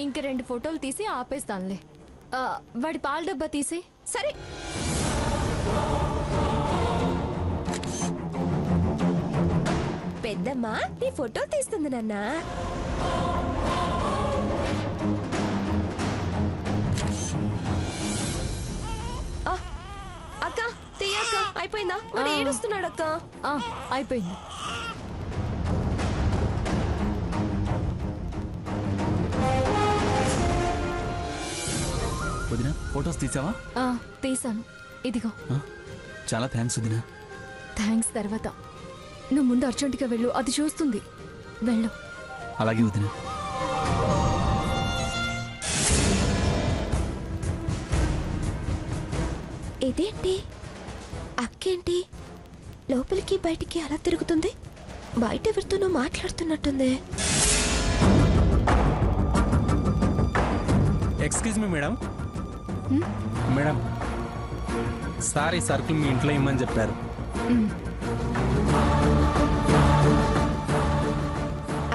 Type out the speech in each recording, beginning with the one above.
ఇంక 2 ఫోటోలు తీసి ఆపేస్తానులే. వాడి పాల డబ్బా తీసి. సరే. పెద్దమ్మ నీ ఫోటో తీస్తుంది నాన్న. అక్క తీయక్క. అయిపోయిందా? వాడు ఏడుస్తున్నాడు అక్క. అయిపోయింది. వదినా ఫోటోస్ తీసావా? తీసాను, ఇదిగో. చాలా థ్యాంక్స్ వదినా. థ్యాంక్స్ తర్వాత. నువ్వు ముందు అర్జెంటుగా వెళ్ళు, అది చూస్తుంది. వెళ్ళు. అలాగే వదినా. ఇదేంటి అక్కేంటి లోపలికి బయటికి అలా తిరుగుతుంది? బయట ఎవరితోనో మాట్లాడుతున్నట్టుంది. Excuse me madam. Madam sir ఈ సర్కిల్ మీ ఇంట్లో ఇమ్మని చెప్పారు.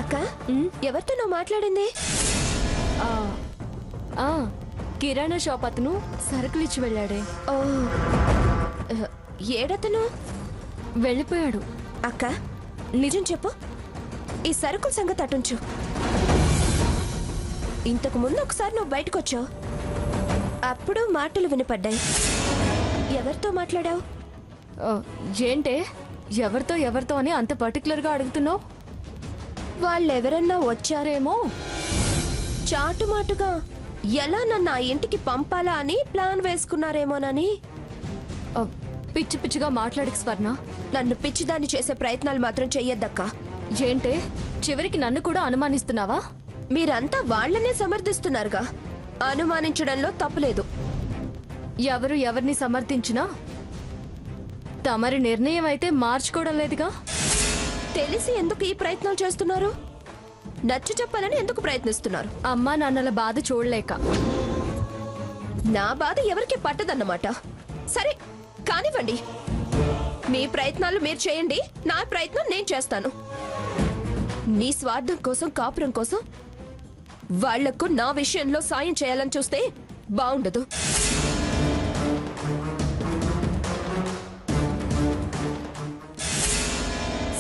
అక్క ఎవరితోనో మాట్లాడింది? కిరాణా షాప్ అతను సరుకులు ఇచ్చి వెళ్ళాడే. ఓ ఏడతను? వెళ్ళిపోయాడు. అక్క నిజం చెప్పు, ఈ సరుకుల సంగతి అటుంచు. ఇంతకు ముందు ఒకసారి నువ్వు బయటకు వచ్చావు, అప్పుడు మాటలు వినపడ్డాయి. ఎవరితో మాట్లాడావు? ఏంటే ఎవరితో ఎవరితో అని అంత పర్టికులర్గా అడుగుతున్నావు? వాళ్ళెవరన్నా వచ్చారేమో, చాటుమాటుగా ఎలా నన్ను ఆ ఇంటికి పంపాలా అని ప్లాన్ వేసుకున్నారేమోనని. పిచ్చి పిచ్చిగా మాట్లాడికి స్వర్ణ. నన్ను పిచ్చిదాన్ని చేసే ప్రయత్నాలు మాత్రం చెయ్యొద్దక్కా. ఏంటే చివరికి నన్ను కూడా అనుమానిస్తున్నావా? మీరంతా వాళ్లనే సమర్థిస్తున్నారుగా, అనుమానించడంలో తప్పులేదు. ఎవరు ఎవరిని సమర్థించినా తమరి నిర్ణయం అయితే మార్చుకోవడం లేదుగా. తెలిసి ఎందుకు ఈ ప్రయత్నాలు చేస్తున్నారు? నచ్చ చెప్పాలని ఎందుకు ప్రయత్నిస్తున్నారు? అమ్మా నాన్నల బాధ చూడలేక. నా బాధ ఎవరికి పట్టదన్నమాట. సరే కానివ్వండి, మీ ప్రయత్నాలు మీరు చేయండి, నా ప్రయత్నం నేను చేస్తాను. నీ స్వార్థం కోసం, కాపురం కోసం వాళ్లకు నా విషయంలో సాయం చేయాలని చూస్తే బాగుండదు.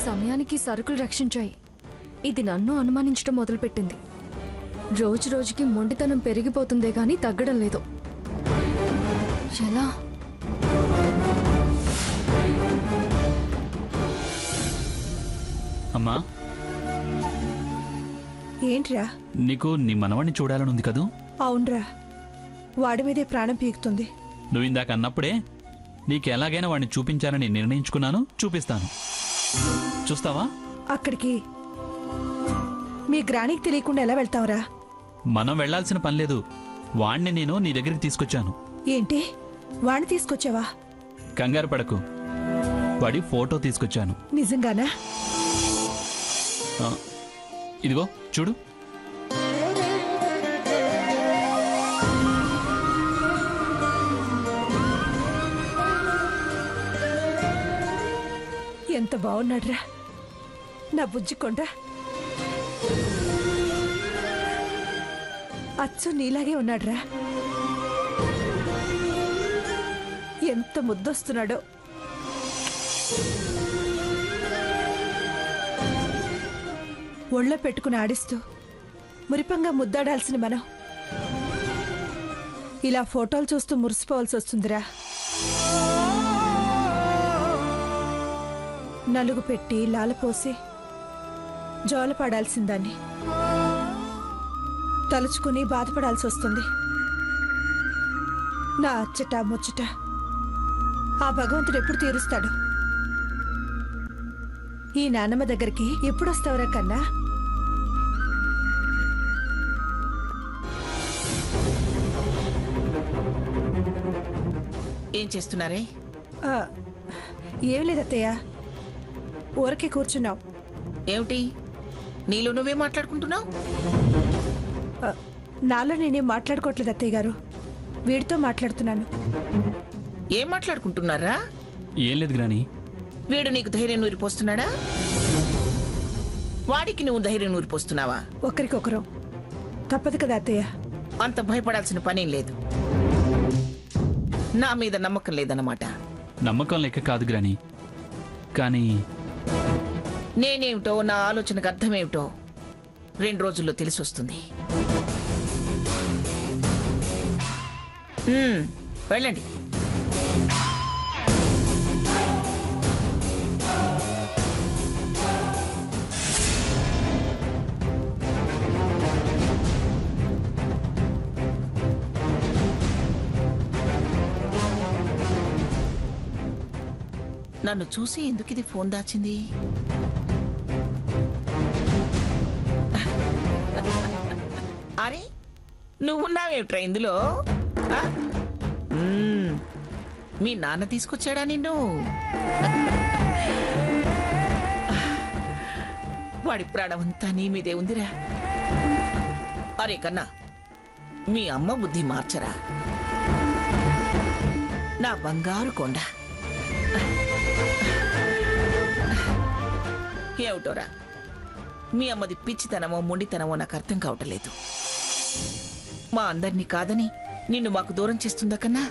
సమయానికి సరుకులు రక్షించాయి. ఇది నన్ను అనుమానించడం మొదలుపెట్టింది. రోజు రోజుకి మొండితనం పెరిగిపోతుందే గాని తగ్గడం లేదు. ఎలా? అమ్మా ఏంట్రా? నీకు నీ మనవాడిని చూడాలని ఉంది కదూ? అవునరా, వాడి మీదే ప్రాణం పీకుతుంది. నువ్వు ఇందాక అన్నప్పుడే నీకు ఎలాగైనా వాడిని చూపించాలని నిర్ణయించుకున్నాను. చూపిస్తాను, చూస్తావా? అక్కడికి మీ గ్రానికి తెలియకుండా ఎలా వెళ్తావురా? మనం వెళ్లాల్సిన పని లేదు. వాణ్ణి నేను నీ దగ్గరికి తీసుకొచ్చాను. ఏంటి వాణ్ణి తీసుకొచ్చావా? కంగారు పడకు, వాడి ఫోటో తీసుకొచ్చాను. నిజంగానా? ఇదిగో చూడు. ఎంత బాగున్నాడ్రా నా బుజ్జికొండ. అచ్చు నీలాగే ఉన్నాడ్రా. ఎంత ముద్దొస్తున్నాడో. ఒళ్ళో పెట్టుకుని ఆడిస్తూ మురిపంగా ముద్దాడాల్సిన మనం ఇలా ఫోటోలు చూస్తూ మురిసిపోవాల్సి వస్తుందిరా. నలుగు పెట్టి లాలపోసి జోలపాడాల్సిందాన్ని తలుచుకుని బాధపడాల్సి వస్తుంది. నా అచ్చట ముచ్చట ఆ భగవంతుడు ఎప్పుడు తీరుస్తాడు? ఈ నాన్నమ్మ దగ్గరికి ఎప్పుడు వస్తావురా కన్నా? ఏం చేస్తున్నారే? ఏం లేదత్తయ్య, ఊరకే కూర్చున్నావు. ఏమిటి నీలో నువ్వే మాట్లాడుకుంటున్నావు? నాలో నేనేం మాట్లాడుకోవట్లేదు అత్తయ్య గారు, వీడితో మాట్లాడుతున్నాను. ఏం మాట్లాడుకుంటున్నారా? ఏం లేదు గ్రాని. వీడు నీకు ధైర్యం నూరిపోస్తున్నాడా? వాడికి నువ్వు ధైర్యం నూరిపోస్తున్నావా? ఒకరికొకరు. తప్పదు కదా అత్తయ్య. అంత భయపడాల్సిన పనేం లేదు. నా మీద నమ్మకం లేదన్నమాట. నమ్మకం లెక్క కాదు గ్రాని, కానీ నేనేమిటో, నా ఆలోచనకు అర్థమేమిటో 2 రోజుల్లో తెలిసి వస్తుంది. వెళ్ళండి. నన్ను చూసి ఎందుకు ఇది ఫోన్ దాచింది? అరే, నువ్వున్నావేమిట్రా ఇందులో? ఆ? మీ నాన్న తీసుకొచ్చాడా నిన్ను? వాడి ప్రాణమంతా నీ మీదే ఉందిరా. అరే కన్నా, మీ అమ్మ బుద్ధి మార్చరా. నా బంగారు కొండ. ఏమిటోరా, మీ అమ్మది పిచ్చితనమో మొండితనమో నాకు అర్థం కావటలేదు. మా అందరినీ కాదని నిన్ను మాకు దూరం చేస్తుందా కన్నా?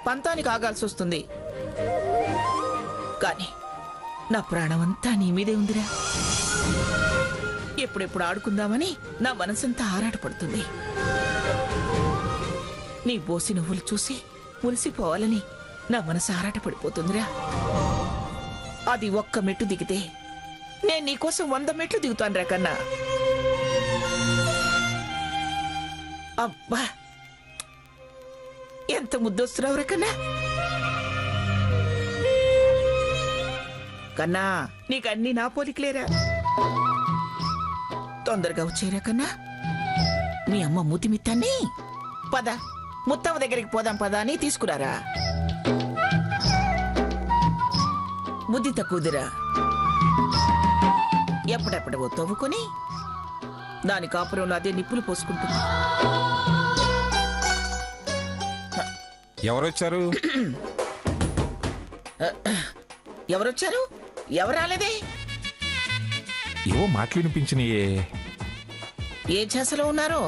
పంతానికి ఆగాల్సి వస్తుంది, కానీ నా ప్రాణమంతా నీ మీదే ఉందిరా. ఎప్పుడెప్పుడు ఆడుకుందామని నా మనసంతా ఆరాటపడుతుంది. నీ బోసి నువ్వులు చూసి మురిసిపోవాలని నా మనసు ఆరాటపడిపోతుందిరా. అది ఒక్క మెట్టు దిగితే నేను నీకోసం 100 మెట్లు దిగుతానురా కన్నా. అబ్బా, ఎంత ముద్దొస్తున్నావురా కన్నా. కన్నా, నీకన్నీ నా పోలికలేరా. తొందరగా వచ్చేరా కన్నా. మీ అమ్మ మూతిమిత్తాన్ని పద, ముత్తమ్మ దగ్గరికి పోదాం పద అని తీసుకురారా. బుద్ధి తక్కువదిరా. ఎప్పుడెప్పుడవో తవ్వుకొని దాని కాపురంలో అదే నిప్పులు పోసుకుంటుంది. ఎవరొచ్చారు? ఎవరొచ్చారు? ఎవరు రాలేదే? ఏవో మాటలు వినిపించినాయే. ఏ ఛాసలో ఉన్నారో?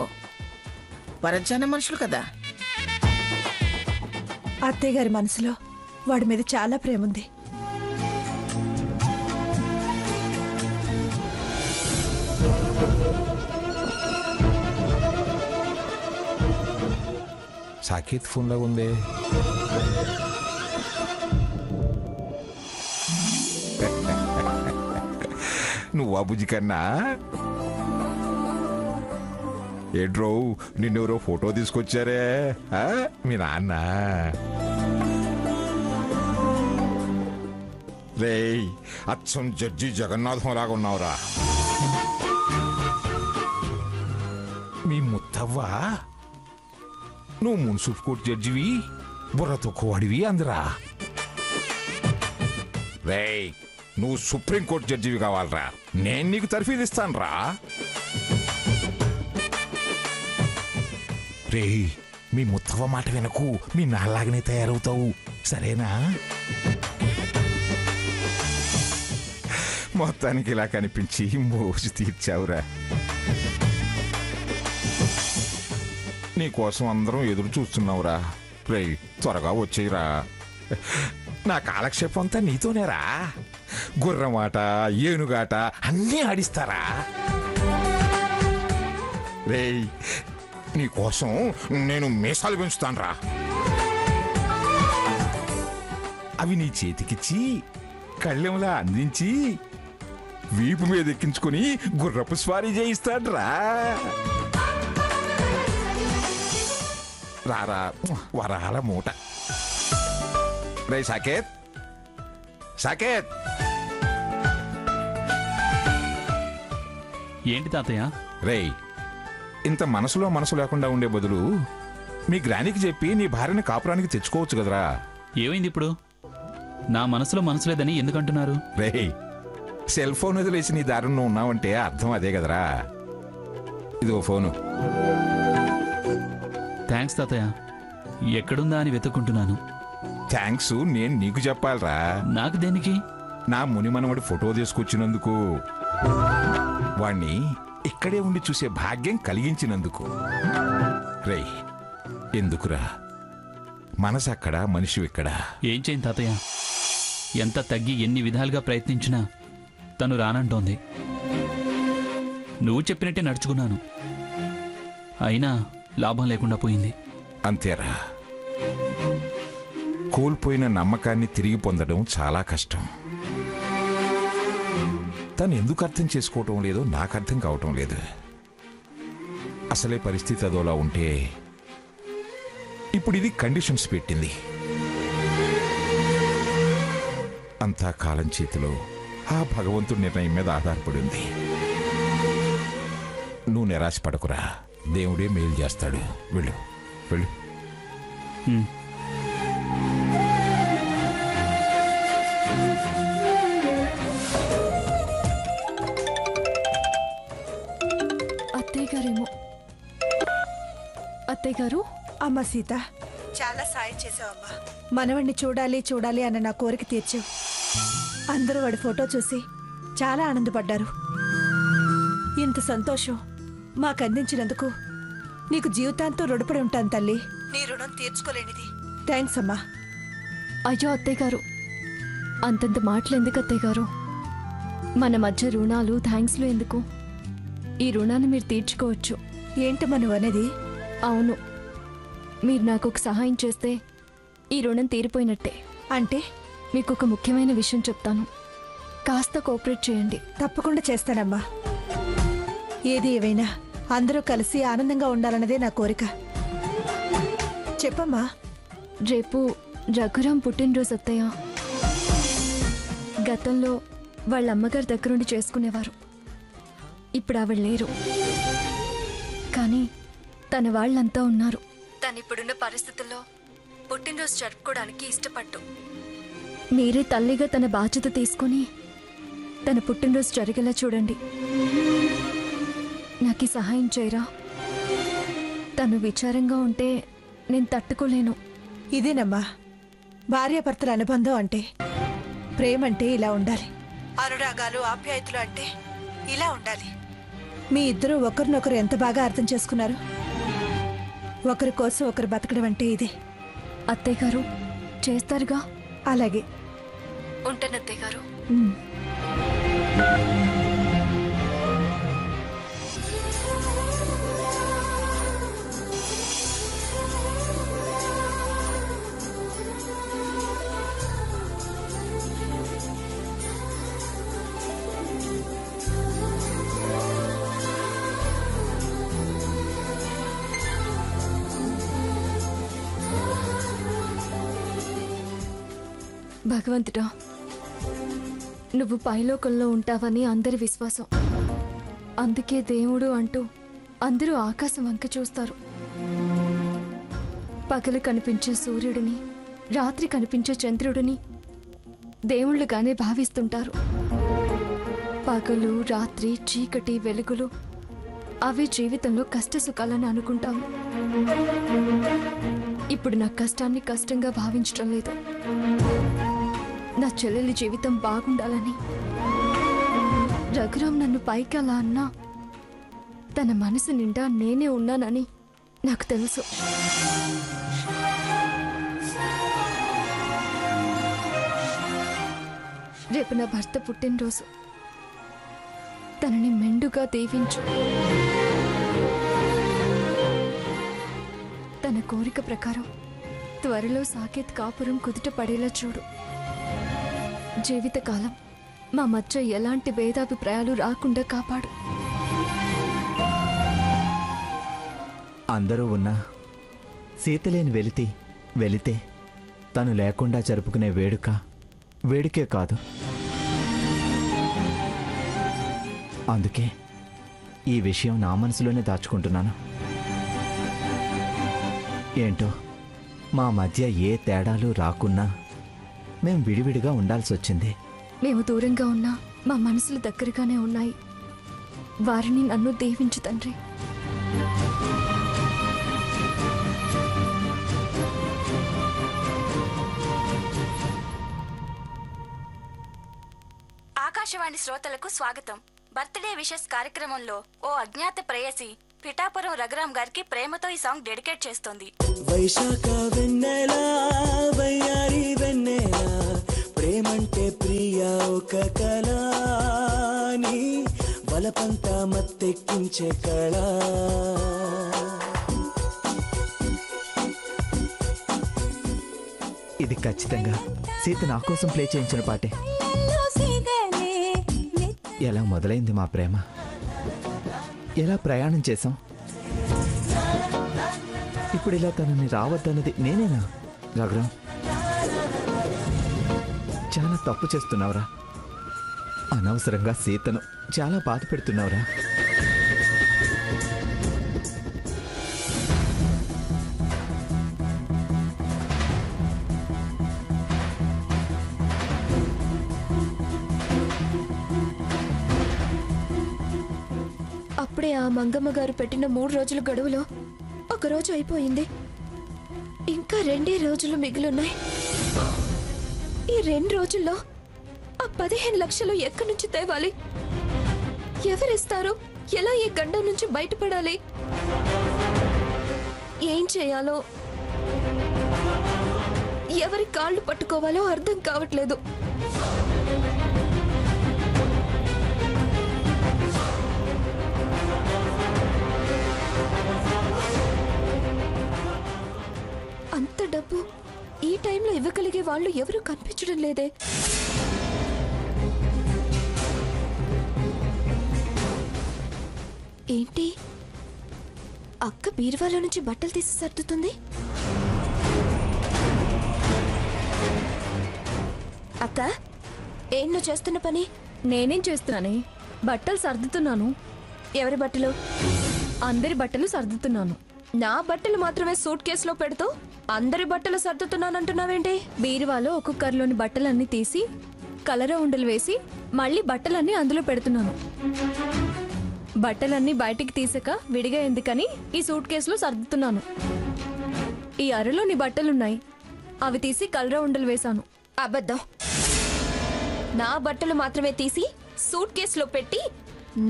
పరధ్యాన మనుషులు కదా. అత్తయ్య గారి మనసులో వాడి మీద చాలా ప్రేమ ఉంది. సాకేత్ ఫోన్లో ఉంది. నువ్వు అబుజి కన్నా ఏడ్రో, నిన్నెవరో ఫోటో తీసుకొచ్చారే, మీ నాన్న. రేయ్, అచ్చం జడ్జి జగన్నాథం లాగా ఉన్నావురా. మీ ముత్తవ్వ నువ్వు మున్సిపల్ కోర్టు జడ్జివి, బుర్ర తొక్కువాడివి అందరా. రేయ్, నువ్వు సుప్రీంకోర్టు జడ్జివి కావాలరా. నేను నీకు తర్ఫీదు ఇస్తాను రా. రేయ్, మీ ముత్తవ్వ మాట వినకు, మీ నాలాగనే తయారవుతావు, సరేనా? మొత్తానికి ఇలా కనిపించి మోజు తీర్చావురా. నీకోసం అందరం ఎదురు చూస్తున్నావురా. రేయ్, త్వరగా వచ్చేయరా. నా కాలక్షేపం అంతా నీతోనేరా. గుర్రమాట, ఏనుగాట అన్నీ ఆడిస్తారా. రేయ్, నీకోసం నేను మీసాలు పెంచుతానురా. అవి నీ చేతికిచ్చి కళ్ళెంలా అందించి వీపు మీద ఎక్కించుకుని గుర్రపు స్వారీ చేయిస్తాడ్రా. రారా వరాల మూట. రే సాకేత్, సాకేత్. ఏంటి తాతయ్య? రేయ్, ఇంత మనసులో మనసు లేకుండా ఉండే బదులు మీ గ్రానికి చెప్పి నీ భార్యని కాపురానికి తెచ్చుకోవచ్చు కదరా. ఏమైంది ఇప్పుడు? నా మనసులో మనసు లేదని ఎందుకంటున్నారు? రేయ్, సెల్ ఫోన్ వదిలేసి నీ దారుణ్ణి ఉన్నావంటే అర్థం అదే కదరా. ఇదో ఫోను. థ్యాంక్స్ తాతయ్య. ఎక్కడుందా అని వెతుక్కుంటున్నాను. థ్యాంక్స్ నేను నీకు చెప్పాలరా. నాకు దేనికి? నా మునిమనవడి ఫోటో తీసుకొచ్చినందుకు. వాణ్ణి ఇక్కడే ఉండి చూసే భాగ్యం కలిగించినందుకు. రేయ్, ఎందుకురా మనసు అక్కడ, మనిషి ఇక్కడ. ఏం చేయను తాతయ్య, ఎంత తగ్గి ఎన్ని విధాలుగా ప్రయత్నించినా తను రానంటోంది. నువ్వు చెప్పినట్టే నడుచుకున్నాను, అయినా లాభం లేకుండా పోయింది. అంతేరా, కోల్పోయిన నమ్మకాన్ని తిరిగి పొందడం చాలా కష్టం. తను ఎందుకు అర్థం చేసుకోవటం లేదో నాకు అర్థం కావటం లేదు. అసలే పరిస్థితి అదోలా ఉంటే ఇప్పుడు ఇది కండిషన్స్ పెట్టింది. అంతా కాలం చేతిలో, ఆ భగవంతుడి నిర్ణయం మీద ఆధారపడి ఉంది. నువ్వు నిరాశపడకురా, దేవుడే మేలు చేస్తాడు. వెళ్ళు వెళ్ళు. అత్తయ్య గారేమో. అత్తయ్య గారు. అమ్మ సీత, చాలా సాయం చేసావమ్మా. మనవణ్ణి చూడాలి చూడాలి అన్న నా కోరిక తీర్చావు. అందరూ వాడి ఫోటో చూసి చాలా ఆనందపడ్డారు. ఇంత సంతోషం మాకు అందించినందుకు నీకు జీవితాంతో రుణపడి ఉంటాను తల్లి. నీ రుణం తీర్చుకోలేనిది. థ్యాంక్స్ అమ్మా. అయ్యో అత్తయ్య గారు, అంతంత మాటలు ఎందుకు అత్తయ్య గారు? మన మధ్య రుణాలు థ్యాంక్స్లు ఎందుకు? ఈ రుణాన్ని మీరు తీర్చుకోవచ్చు. ఏంటమ్మా నువ్వు అనేది? అవును, మీరు నాకు ఒక సహాయం చేస్తే ఈ రుణం తీరిపోయినట్టే. అంటే? మీకు ఒక ముఖ్యమైన విషయం చెప్తాను, కాస్త కోఆపరేట్ చేయండి. తప్పకుండా చేస్తానమ్మా. ఏది ఏవైనా అందరూ కలిసి ఆనందంగా ఉండాలన్నదే నా కోరిక. చెప్పమ్మా. రేపు రఘురాం పుట్టినరోజు అత్తయ్య. గతంలో వాళ్ళ అమ్మగారి దగ్గరుండి చేసుకునేవారు. ఇప్పుడు ఆవిడ లేరు, కానీ తన వాళ్ళంతా ఉన్నారు. తనిప్పుడున్న పరిస్థితుల్లో పుట్టినరోజు జరుపుకోవడానికి ఇష్టపడ్డు. మీరే తల్లిగా తన బాధ్యత తీసుకుని తన పుట్టినరోజు జరిగేలా చూడండి. నాకు ఈ సహాయం చేయరా? తను విచారంగా ఉంటే నేను తట్టుకోలేను. ఇదేనమ్మా భార్యాభర్తల అనుబంధం అంటే. ప్రేమంటే ఇలా ఉండాలి. అనురాగాలు, ఆప్యాయతలు అంటే ఇలా ఉండాలి. మీ ఇద్దరూ ఒకరినొకరు ఎంత బాగా అర్థం చేసుకున్నారు. ఒకరి కోసం ఒకరు బతకడం అంటే ఇదే. అత్తయ్య గారు చేస్తారుగా? అలాగే. ఉంటాను అత్తయ్య గారు. భగవంతుడా, నువ్వు పైలోకంలో ఉంటావని అందరి విశ్వాసం. అందుకే దేవుడు అంటూ అందరూ ఆకాశం వంక చూస్తారు. పగలు కనిపించే సూర్యుడిని, రాత్రి కనిపించే చంద్రుడిని దేవుళ్ళుగానే భావిస్తుంటారు. పగలు, రాత్రి, చీకటి, వెలుగులు అవి జీవితంలో కష్టసుఖాలని అనుకుంటాము. ఇప్పుడు నా కష్టాన్ని కష్టంగా భావించడం లేదు. నా చెల్లెలి జీవితం బాగుండాలని. రఘురాం నన్ను పైకి అలా అన్నా తన మనసు నిండా నేనే ఉన్నానని నాకు తెలుసు. రేపు నా భర్త పుట్టినరోజు. తనని మెండుగా దీవించు. తన కోరిక ప్రకారం త్వరలో సాకేత్ కాపురం కుదుట పడేలా చూడు. జీవితకాలం మా మధ్య ఎలాంటి భేదాభిప్రాయాలు రాకుండా కాపాడు. అందరూ ఉన్నా సీతలేని వెళితే తను లేకుండా జరుపుకునే వేడుకే కాదు. అందుకే ఈ విషయం నా మనసులోనే దాచుకుంటున్నాను. ఏంటో మా మధ్య ఏ తేడాలు రాకున్నా మేం విడివిడిగా ఉండాల్సి వచ్చింది. మేము దూరంగా ఉన్నా మా మనసులు దగ్గరగానే ఉన్నాయి. వారిని నన్ను దీవించు తండ్రి. ఆకాశవాణి శ్రోతలకు స్వాగతం. బర్త్డే విషెస్ కార్యక్రమంలో ఓ అజ్ఞాత ప్రేయసి పిఠాపురం రఘురాం గారికి ప్రేమతో ఈ సాంగ్ డెడికేట్ చేస్తోంది. వైశాఖ వెన్నెల వయ్యారి వెన్నెల ప్రేమంటే ప్రియ ఒక కళ నీ బలపంత మత్తెక్కించే కళ. ఇది ఖచ్చితంగా సీత నా కోసం ప్లే చేయించిన పాటే. ఎలా మొదలైంది మా ప్రేమ, ఎలా ప్రయాణం చేశాం, ఇప్పుడు ఇలా తనని రావద్దన్నది నేనేనా? రఘురాం, చాలా తప్పు చేస్తున్నావురా. అనవసరంగా సీతను చాలా బాధ పెడుతున్నావురా. అప్పుడే ఆ మంగమ్మ గారు పెట్టిన 3 రోజుల గడువులో ఒక రోజు అయిపోయింది. ఇంకా 2 రోజులు మిగిలిన్నాయి. ఈ 2 రోజుల్లో ఆ 15 లక్షలు ఎక్కడి నుంచి తేవాలి? ఎవరిస్తారు? ఎలా ఈ గండం నుంచి బయటపడాలి? ఏం చేయాలో, ఎవరి కాళ్ళు పట్టుకోవాలో అర్థం కావట్లేదు. అంత డబ్బు ఈ టైంలో ఇవ్వగలిగే వాళ్ళు ఎవరూ కనిపించడం లేదే. ఏంటి, అక్క బీరువాలో నుంచి బట్టలు తీసి సర్దుతుంది? అక్క, ఏం నువ్వు చేస్తున్న పని? నేనేం చేస్తున్నానే, బట్టలు సర్దుతున్నాను. ఎవరి బట్టలు? అందరి బట్టలు సర్దుతున్నాను. నా బట్టలు మాత్రమే సూట్ కేసులో పెడుతూ అందరి బట్టలు సర్దుతున్నానంటున్నావేంటి? బీరువాలో ఒక్కొక్కరిలోని బట్టలన్నీ తీసి కలరా ఉండలు వేసి మళ్ళీ బట్టలన్నీ అందులో పెడుతున్నాను. బట్టలన్నీ బయటికి తీసాక విడిగా ఎందుకని ఈ సూట్ కేసులో సర్దుతున్నాను. ఈ అరలో నీ బట్టలున్నాయి, అవి తీసి కలరా ఉండలు వేశాను. అబద్ధం. నా బట్టలు మాత్రమే తీసి సూట్ కేసులో పెట్టి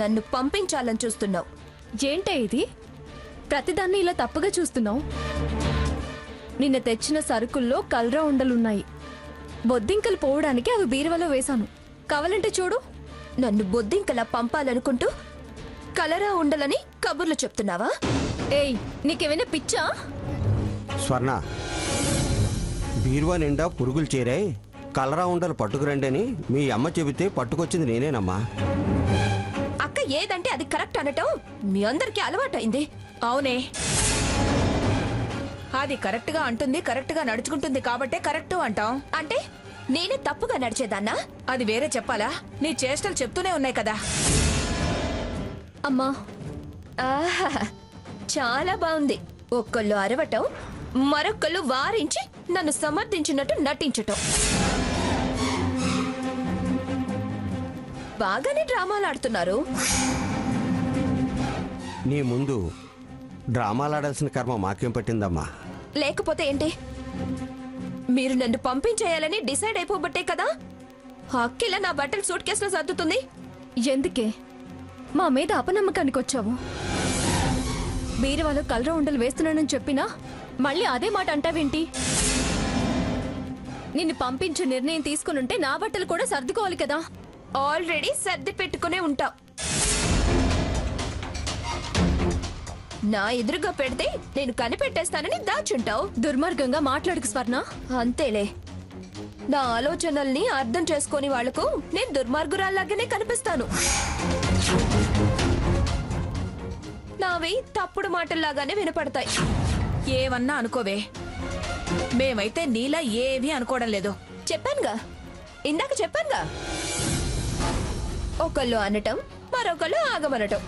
నన్ను పంపించాలని చూస్తున్నావు. ఏంటే ఇది? ప్రతిదాన్ని ఇలా తప్పుగా చూస్తున్నావు. నిన్న తెచ్చిన సరుకుల్లో కలరా ఉండలున్నాయి. బొద్దింకలు పోవడానికి అవి బీరువాలో వేశాను. కావాలంటే చూడు. నన్ను బొద్దింకలా పంపాలనుకుంటూ కలరా ఉండలని కబుర్లు చెప్తున్నావా? ఏయ్, నీకేమైనా పిచ్చా? స్వర్ణ, బీరువా నిండా పురుగులు చేరాయి, కలరా ఉండలు పట్టుకురండి అని మీ అమ్మ చెబితే పట్టుకొచ్చింది నేనేనమ్మా. అక్క ఏదంటే అది కరెక్ట్ అనటం మీ అందరికీ అలవాటైంది. అవునే, అది కరెక్ట్ గా అంటుంది, కరెక్ట్ గా నడుచుకుంటుంది కాబట్టే కరెక్ట్ అంటాం. అంటే నేనే తప్పుగా నడిచేదాన్నా? అది వేరే చెప్పాలా? నీ చేష్టలు చెప్తూనే ఉన్నాయి కదా. అమ్మా, ఆహా, చాలా బాగుంది. ఒక్కళ్ళు అరవటం, మరొక్కళ్ళు వారించి నన్ను సమర్థించినట్టు నటించటం. బాగానే డ్రామాలు ఆడుతున్నారు. నీ ముందు డ్రామాలాడాల్సిన కర్మ మాకేం పట్టిందమ్మా? లేకపోతే ఏంటి? మీరు నన్ను పంపించేయాలని డిసైడ్ అయిపోబట్టే కదా అక్కిలా నా బట్టలు సూట్ కేసులో సర్దుతుంది. ఎందుకే మా మీద అపనమ్మకానికి వచ్చావు? బీరువాలో కలరా ఉండలు వేస్తున్నానని చెప్పినా మళ్ళీ అదే మాట అంటావేంటి? నిన్ను పంపించే నిర్ణయం తీసుకునుంటే నా బట్టలు కూడా సర్దుకోవాలి కదా. ఆల్రెడీ సర్ది పెట్టుకునే ఉంటావు. నా ఎదురుగా పెడితే నేను కనిపెట్టేస్తానని దాచుంటావు. దుర్మార్గంగా మాట్లాడుకు స్వర్ణ. అంతేలే, నా ఆలోచనల్ని అర్థం చేసుకుని వాళ్లకు నేను దుర్మార్గురాల్లాగానే కనిపిస్తాను. నావి తప్పుడు మాటల్లాగానే వినపడతాయి. ఏమన్నా అనుకోవే, మేమైతే నీలా ఏమీ అనుకోవడం లేదు. చెప్పానుగా, ఇందాక చెప్పానుగా. ఒకళ్ళు అనటం, మరొకళ్ళు ఆగమనటం.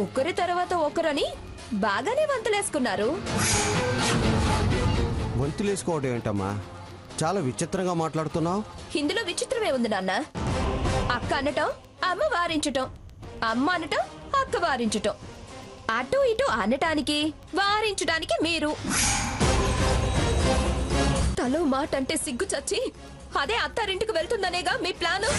ఒకరి తర్వాత ఒకరని బాగానే వంతులేసుకున్నారు. వంతులేసుకోవడం ఏంటమ్మా? చాలా విచిత్రంగా మాట్లాడుతున్నావు. ఇందులో విచిత్రమే ఉంది నాన్న. అక్క అనటం, అమ్మ వారించటం, అమ్మ అనటం, అక్క వారించటం. అటు ఇటు అనటానికి వారించడానికి మీరు. తలో మాట అంటే సిగ్గు చచ్చి అదే అత్తారింటికి వెళ్తుందనేగా మీ ప్లాను.